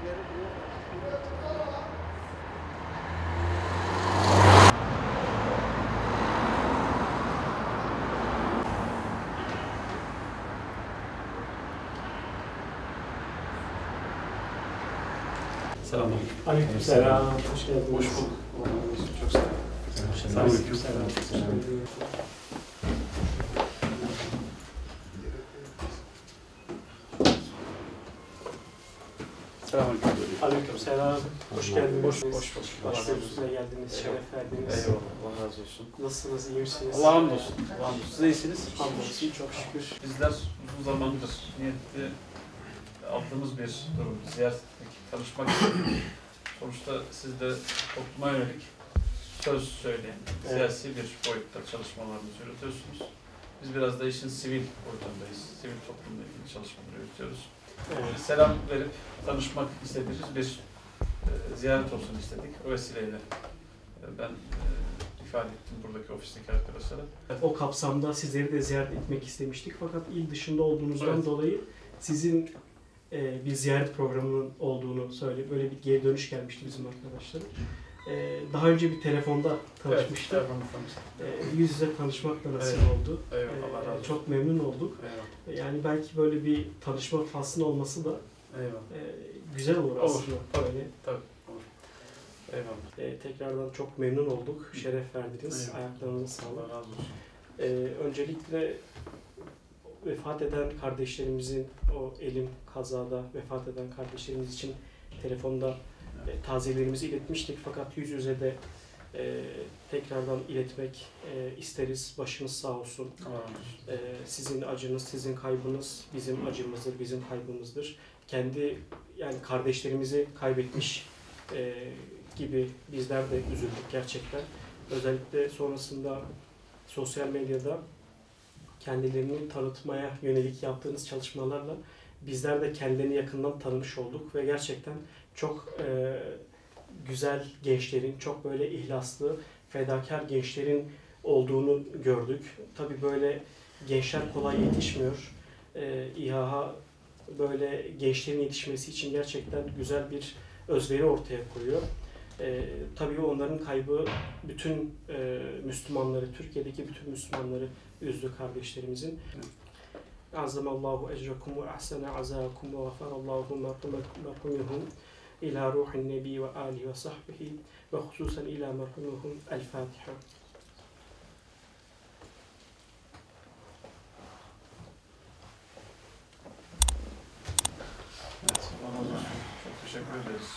Selamünaleyküm. Aleykümselam. Hoş geldiniz. Hoş bulduk. Çok sağ olun. Selamünaleyküm. Selamünaleyküm. Aleykümselam. Hoş geldiniz. Hoş bulduk. Başlarınızla geldiniz, şeref verdiniz. Eyvallah. Allah razı olsun. Nasılsınız, iyi misiniz? Allah'a hamdolsun. Allah'a hamdolsun. Siz iyisiniz? Hamdolsun, çok şükür. Bizler uzun zamandır niyetli aldığımız bir durum. Ziyaret etmek, tanışmak istedik. Sonuçta siz de topluma yönelik söz söyleyen, siyasi bir boyutta çalışmalarınızı yürütüyorsunuz. Biz biraz da işin sivil boyutundayız. Sivil toplumla ilgili çalışmaları yürütüyoruz. Evet. Selam verip tanışmak istediğimiz bir ziyaret olsun istedik. O vesileyle ben ifade ettim buradaki ofisteki arkadaşlara. O kapsamda sizleri de ziyaret etmek istemiştik. Fakat il dışında olduğunuzdan dolayı sizin bir ziyaret programının olduğunu söyleyip böyle bir geri dönüş gelmişti bizim arkadaşlar. Daha önce bir telefonda tanışmıştık. Evet, Yüz yüze tanışmak da nasip oldu. Eyvallah, Allah razı olsun. Çok memnun olduk. Eyvallah. Yani belki böyle bir tanışma faslının olması da Eyvallah. güzel olur aslında. Olur. Böyle. Tabii. Olur. Eyvallah. Tekrardan çok memnun olduk. Şeref verdiniz. Eyvallah. Ayaklarınıza sağlık. Allah razı olsun. Öncelikle vefat eden kardeşlerimizin, o elim kazada vefat eden kardeşlerimiz için telefonda taziyelerimizi iletmiştik. Fakat yüz yüze de tekrardan iletmek isteriz. Başınız sağ olsun. Allah razı olsun. Sizin acınız, sizin kaybınız bizim acımızdır, bizim kaybımızdır. Kendi yani kardeşlerimizi kaybetmiş gibi bizler de üzüldük gerçekten. Özellikle sonrasında sosyal medyada kendilerini tanıtmaya yönelik yaptığınız çalışmalarla bizler de kendilerini yakından tanımış olduk ve gerçekten çok güzel gençlerin, çok böyle ihlaslı, fedakar gençlerin olduğunu gördük. Tabii böyle gençler kolay yetişmiyor. İHA böyle gençlerin yetişmesi için gerçekten güzel bir özveri ortaya koyuyor. Tabii onların kaybı bütün Müslümanları, Türkiye'deki bütün Müslümanları üzdü kardeşlerimizin. Azzamallahu ecrakum ve ahsene azakum ve gafarallahu merhumekum ila ruhin nebi ve alihi ve sahbihi ve hususen ila merhumihum el Fatiha. Evet, Allah razı olsun. Çok teşekkür ederiz.